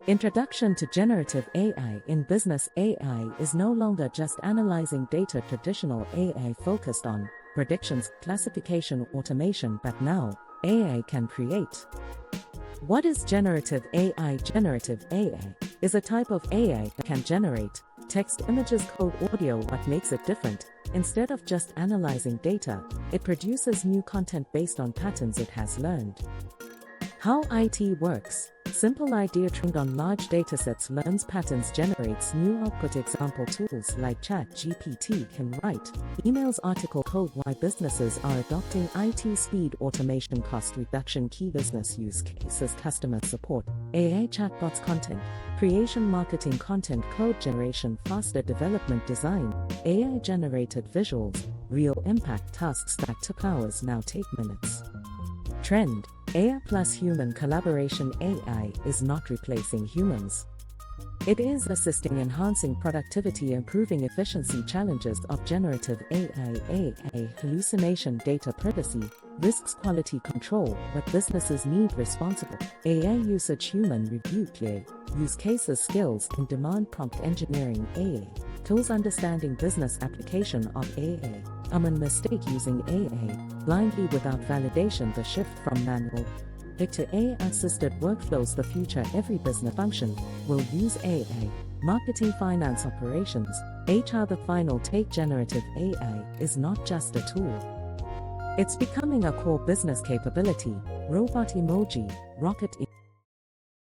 Introduction to Generative AI in Business. AI is no longer just analyzing data. Traditional AI focused on predictions, classification, automation, but now AI can create. What is Generative AI? Generative AI is a type of AI that can generate text, images, code, audio. What makes it different? Instead of just analyzing data, it produces new content based on patterns it has learned. How IT works. Simple idea: trained on large datasets, learns patterns, generates new output. Example tools like ChatGPT can write emails, article code. Why businesses are adopting IT: speed, automation, cost reduction. Key business use cases: customer support, AI chatbots, content creation, marketing, content code generation, faster development, design, AI generated visuals. Real impact: tasks that took hours now take minutes. Trend: AI plus human collaboration. AI is not replacing humans. It is assisting, enhancing productivity, improving efficiency. Challenges of generative AI: AI hallucination, data privacy, risks, quality control. What businesses need: responsible AI usage, human review, clear use cases, skills in demand, prompt engineering. AI tools, understanding business application of AI. Common mistake: using AI blindly without validation. The shift from manual to AI assisted workflows. The future: every business function will use AI. Marketing, finance, operations, HR. The final take: generative AI is not just a tool. It's becoming a core business capability. Robot emoji, rocket